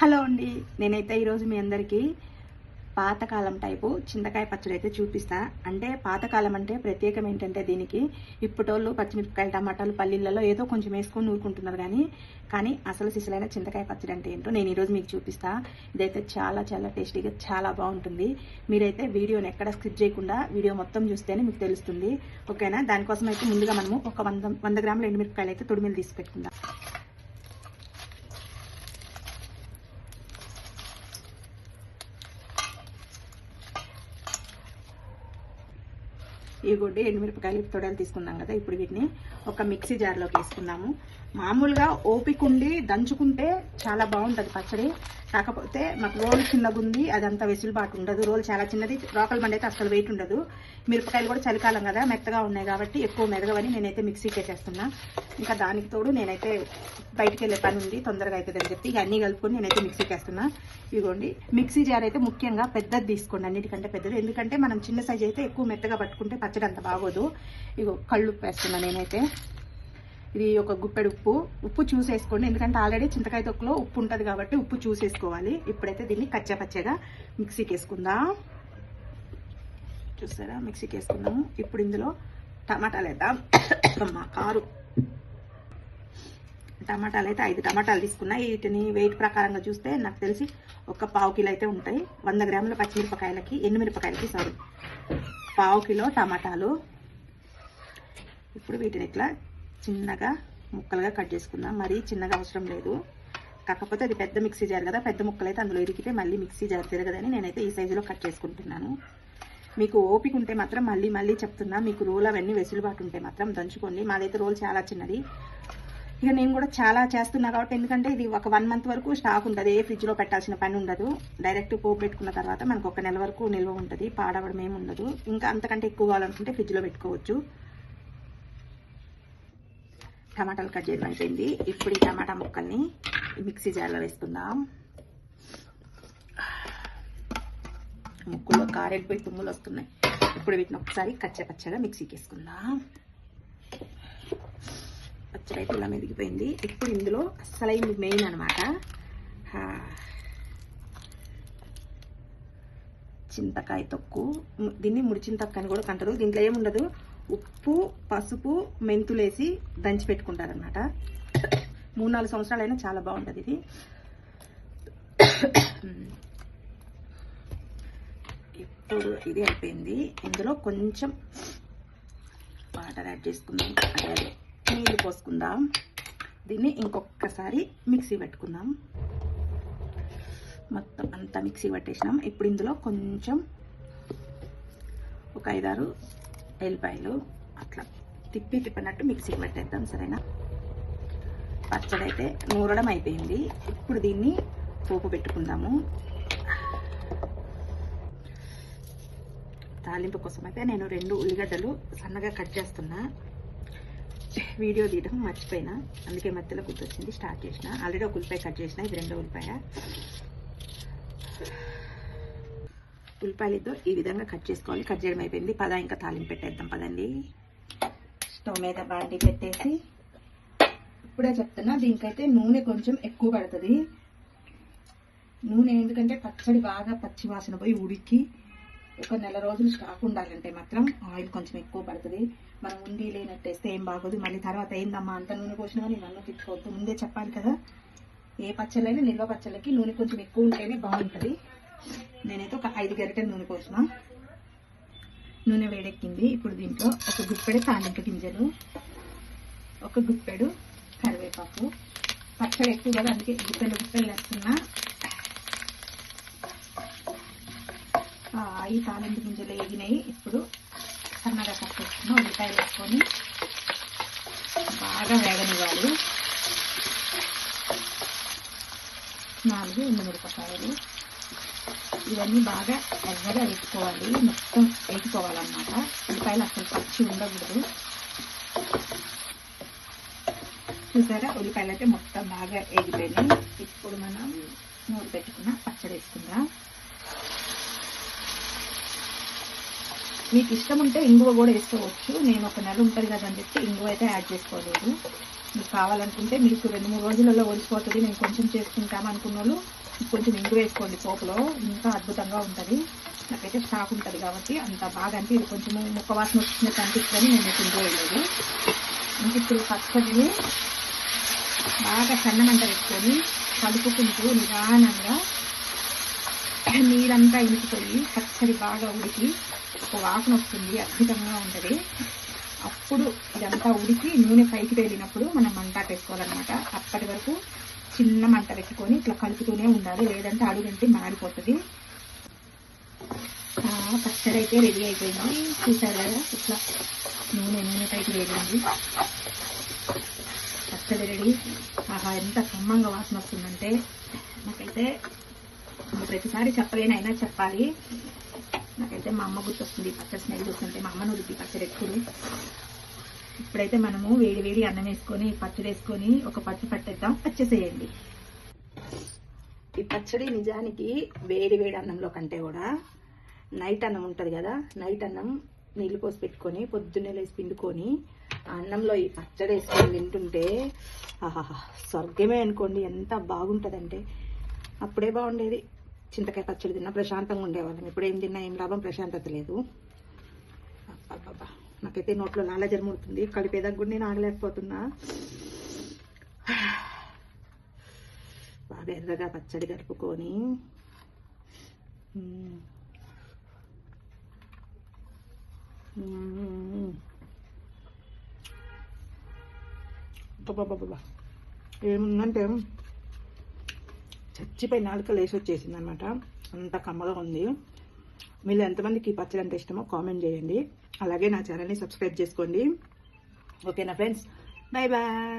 Hello అండి, నేనైతే ఈరోజు మీ అందరికీ పాతకాలం టైపు చింతకాయ పచ్చడి అయితే చూపిస్తా. అంటే పాతకాలం అంటే ప్రత్యేకం ఏంటంటే దీనికి ఇప్పటోళ్ళు పచ్చిమిరపకాయలు టమాటాలు పల్లీలలో ఏదో కొంచెం వేసుకొని నూరుకుంటున్నారు కానీ అసలు సిసలైన చింతకాయ పచ్చడి అంటే ఏంటో నేను ఈరోజు మీకు చూపిస్తా. ఇదైతే చాలా చాలా టేస్టీగా చాలా బాగుంటుంది. మీరైతే వీడియోని ఎక్కడ స్కిప్ చేయకుండా వీడియో మొత్తం చూస్తేనే మీకు తెలుస్తుంది. ఓకేనా? దానికోసం అయితే ముందుగా మనము ఒక 100 గ్రాముల ఎండుమిరపకాయలు అయితే తొడిమిలు తీసి పెట్టుకుందాం. ఈ గుడ్డి ఎండుమిరపకాయలు తొడలు తీసుకున్నాం కదా, ఇప్పుడు వీటిని ఒక మిక్సీ జార్లోకి వేసుకున్నాము. మామూలుగా ఓపిక ఉండి దంచుకుంటే చాలా బాగుంటుంది పచ్చడి. కాకపోతే మాకు రోలు చిన్నగా ఉంది, అదంతా వెసులుబాటు ఉండదు. రోలు చాలా చిన్నది, రోకల్ బండి అయితే అసలు వెయిట్ ఉండదు. మిరపకాయలు కూడా చలికాలం కదా, మెత్తగా ఉన్నాయి కాబట్టి ఎక్కువ మెదగవని నేనైతే మిక్సీకి వేసేస్తున్నా. ఇంకా దానికి తోడు నేనైతే బయటికి వెళ్ళే పని ఉంది, తొందరగా అవుతుందని చెప్పి ఇక అన్నీ కలుపుకొని నేనైతే మిక్సీకి వేస్తున్నా. ఇదిగోండి, మిక్సీ జార్ అయితే ముఖ్యంగా పెద్దది తీసుకోండి, అన్నిటికంటే పెద్దది. ఎందుకంటే మనం చిన్న సైజ్ అయితే ఎక్కువ మెత్తగా పట్టుకుంటే పచ్చడి అంత బాగోదు. ఇగో కళ్ళు వేస్తున్నా నేనైతే. ఇది ఒక గుప్పెడు ఉప్పు చూసేసుకోండి, ఎందుకంటే ఆల్రెడీ చింతకాయ తొక్కులో ఉప్పు ఉంటుంది కాబట్టి ఉప్పు చూసేసుకోవాలి. ఇప్పుడైతే దీన్ని కచ్చా పచ్చగా మిక్సీకి వేసుకుందాం. చూసారా, మిక్సీకి వేసుకుందాము. ఇప్పుడు ఇందులో టమాటాలు వేద్దాం. కారు టమాటాలు అయితే 5 టమాటాలు తీసుకున్నా. వీటిని వెయిట్ ప్రకారంగా చూస్తే నాకు తెలిసి ఒక 1/2 కిలో అయితే ఉంటాయి. 100 గ్రాముల పచ్చిమిరపకాయలకి ఎండుమిరపకాయలకి 1/2 కిలో టమాటాలు. ఇప్పుడు వీటిని ఇట్లా చిన్నగా ముక్కలుగా కట్ చేసుకుందాం. మరీ చిన్నగా అవసరం లేదు, కాకపోతే అది పెద్ద మిక్సీ జార్ కదా, పెద్ద ముక్కలు అయితే అందులో ఇరికితే మళ్ళీ మిక్సీ జార్ తిరగదని నేనైతే ఈ సైజులో కట్ చేసుకుంటున్నాను. మీకు ఓపిక ఉంటే మాత్రం మళ్ళీ చెప్తున్నా, మీకు రోల్ అవన్నీ వెసులుబాటు ఉంటే మాత్రం దంచుకోండి. మాదైతే రోల్ చాలా చిన్నది. ఇక నేను కూడా చాలా చేస్తున్నా కాబట్టి, ఎందుకంటే ఇది ఒక 1 మంత్ వరకు స్టాక్ ఉంటుంది, ఏ ఫ్రిడ్జ్లో పెట్టాల్సిన పని ఉండదు. డైరెక్ట్ పోపు పెట్టుకున్న తర్వాత మనకు 1 నెల వరకు నిల్వ ఉంటుంది, పాడవడం ఏమి ఉండదు. ఇంకా అంతకంటే ఎక్కువ కావాలనుకుంటే ఫ్రిడ్జ్లో పెట్టుకోవచ్చు. టమాటాలు కట్ చేయడం అయిపోయింది. ఇప్పుడు ఈ టమాటా ముక్కల్ని మిక్సీ జార్లో వేసుకుందాం. ముక్కులో కారెళ్ళిపోయి తుమ్ములు వస్తున్నాయి. ఇప్పుడు వీటిని ఒకసారి పచ్చగా మిక్సీకి వేసుకుందాం. పచ్చడి అయితే ఇలా మెదిగిపోయింది. ఇప్పుడు ఇందులో అసలైన మెయిన్ అనమాట చింతకాయ తొక్కు. దీన్ని ముడి చింతక్క అని కూడా అంటారు. దీంట్లో ఏముండదు, ఉప్పు పసుపు మెంతులేసి దంచి పెట్టుకుంటారనమాట. 3-4 సంవత్సరాలైనా చాలా బాగుంటుంది ఇది. ఇప్పుడు ఇది అయిపోయింది. ఇందులో కొంచెం వాటర్ యాడ్ చేసుకుందాం, అదే నీళ్ళు పోసుకుందాం. దీన్ని ఇంకొకసారి మిక్సీ పెట్టుకుందాం. మొత్తం అంతా మిక్సీ పట్టేసినాం. ఇప్పుడు ఇందులో కొంచెం ఒక 5-6 ఎల్లిపాయలు అట్లా తిప్పినట్టు మిక్సీకి పెట్టేద్దాం. సరేనా? పచ్చడి అయితే నూరడం అయిపోయింది. ఇప్పుడు దీన్ని పోపు పెట్టుకుందాము. తాలింపు కోసం అయితే నేను 2 ఉల్లిగడ్డలు సన్నగా కట్ చేస్తున్నా. వీడియో తీయడం మర్చిపోయినా, అందుకే మధ్యలో గుర్తొచ్చింది, స్టార్ట్ చేసిన. ఆల్రెడీ ఒక ఉల్లిపాయ కట్ చేసిన, ఇది 2వ ఉల్లిపాయ. ఉల్లిపాయలతో ఈ విధంగా కట్ చేసుకోవాలి. కట్ చేయడం అయిపోయింది. ఇంకా తాలింపు పెట్టేద్దాం పదండి. స్టవ్ మీద బాండి పెట్టేసి, ఇప్పుడే చెప్తున్నా, దీనికైతే నూనె కొంచెం ఎక్కువ పడుతుంది. నూనె ఎందుకంటే పచ్చడి బాగా పచ్చి వాసన పోయి ఉడికి 1 నెల రోజులు స్టాక్ ఉండాలంటే మాత్రం ఆయిల్ కొంచెం ఎక్కువ పడుతుంది. మనం ఉండి లేనట్టేస్తే ఏం బాగోదు. మళ్ళీ తర్వాత ఏందమ్మా అంత నూనె పోసినా కానీ నన్ను తిట్టుకోవద్దు, ముందే చెప్పాలి కదా. ఏ పచ్చళ్ళైనా నిల్వ పచ్చళ్ళకి నూనె కొంచెం ఎక్కువ ఉంటేనే బాగుంటుంది. నేనైతే ఒక 5 గరిటెల నూనె పోసిన. నూనె వేడెక్కింది. ఇప్పుడు దీంట్లో ఒక గుప్పెడు తాలింపు గింజలు, ఒక గుప్పెడు కరివేపాకు. పచ్చడి ఎక్కువ కదా, అందుకే గుప్పెలు వేస్తున్నా. ఈ తాలింపు గింజలు వేగినాయి. ఇప్పుడు సన్నగా కట్ చేసుకున్న ఉల్లిపాయలు వేసుకొని బాగా వేగనివ్వాలి. 4 ఎండుమిరపకాయలు, ఇవన్నీ బాగా ఎర్రగా వేసుకోవాలి, మొత్తం వేసుకోవాలన్నమాట. ఉల్లిపాయలు అసలు పచ్చి ఉండకూడదు. చూసారా, ఉల్లిపాయలు అయితే మొత్తం బాగా వేగిపోయినాయి. ఇప్పుడు మనం నూనె పెట్టుకున్న పచ్చడి వేసుకుందాం. మీకు ఇష్టం ఉంటే ఇంగువ కూడా వేసుకోవచ్చు. నేను ఒక నెల ఉంటుంది కదా అని చెప్పి ఇంగువ అయితే యాడ్ చేసుకోలేదు. మీకు కావాలనుకుంటే మీకు 2-3 రోజులలో ఒడిసిపోతుంది, నేను కొంచెం చేసుకుంటాను అనుకున్న వాళ్ళు కొంచెం ఇంగువ వేసుకోండి పోపులో, ఇంకా అద్భుతంగా ఉంటుంది. నాకైతే స్టాక్ ఉంటుంది కాబట్టి అంత బాగా అంటే ఇది కొంచెం ముక్క వాసన వచ్చినట్టు అనిపిస్తుంది, నేను మీకు ఇంగువ వేయలేదు. ఇంక ఇప్పుడు పచ్చడిని బాగా సన్నమంట పెట్టుకొని కలుపుకుంటూ నిదానంగా నీరంతా ఇంకిపోయి పచ్చడి బాగా ఉడికి ఒక వాసన వస్తుంది, అద్భుతంగా ఉంటుంది. అప్పుడు ఇదంతా ఉడికి నూనె పైకి తేలినప్పుడు మనం మంట పెట్టుకోవాలన్నమాట. అప్పటి వరకు చిన్న మంట పెట్టుకొని ఇట్లా కలుపుతూనే ఉండాలి, లేదంటే అడుగంటే మాడిపోతుంది. పచ్చడి అయితే రెడీ అయిపోయింది, చూసారు కదా ఇట్లా నూనె పైకి వేయండి. పచ్చడి రెడీ. ఆహా ఎంత కమ్మంగా వాసన వస్తుందంటే నాకైతే ప్రతిసారి చెప్పలేనైనా చెప్పాలి. నాకైతే మా అమ్మ గుర్తొస్తుంది పచ్చడి స్మెల్ చూస్తుంటే. మా అమ్మ నువ్వు పచ్చడి ఎప్పుడు. ఇప్పుడైతే మనము వేడి వేడి అన్నం వేసుకొని పచ్చడి వేసుకొని ఒక పట్టేద్దాం, వచ్చేసేయండి. ఈ పచ్చడి నిజానికి వేడి వేడి అన్నంలో కంటే కూడా నైట్ అన్నం ఉంటుంది కదా, నైట్ అన్నం నీళ్ళు పోసి పెట్టుకొని పొద్దున్నే లేసి పిండుకొని ఆ అన్నంలో ఈ పచ్చడి వేసుకొని తింటుంటే ఆహా స్వర్గమే అనుకోండి. ఎంత బాగుంటుందంటే అప్పుడే బాగుండేది. చింతకాయ పచ్చడి తిన్నా ప్రశాంతంగా ఉండేవాళ్ళం. ఇప్పుడు ఏం తిన్నా ఏం లాభం, ప్రశాంతత లేదు. అబ్బా నాకైతే నోట్లో లాల జరముడుతుంది, కలిపేదాకా కూడా నేను ఆగలేకపోతున్నా. బాగా ఎర్రగా పచ్చడి కలుపుకొని ఏముందంటే చచ్చిపోయి నాలుకలు వేసి వచ్చేసింది అనమాట, అంత కమ్మగా ఉంది. మీరు ఎంతమందికి ఈ పచ్చడి అంటే ఇష్టమో కామెంట్ చేయండి. అలాగే నా ఛానల్ని సబ్స్క్రైబ్ చేసుకోండి. ఓకేనా ఫ్రెండ్స్, బాయ్ బాయ్.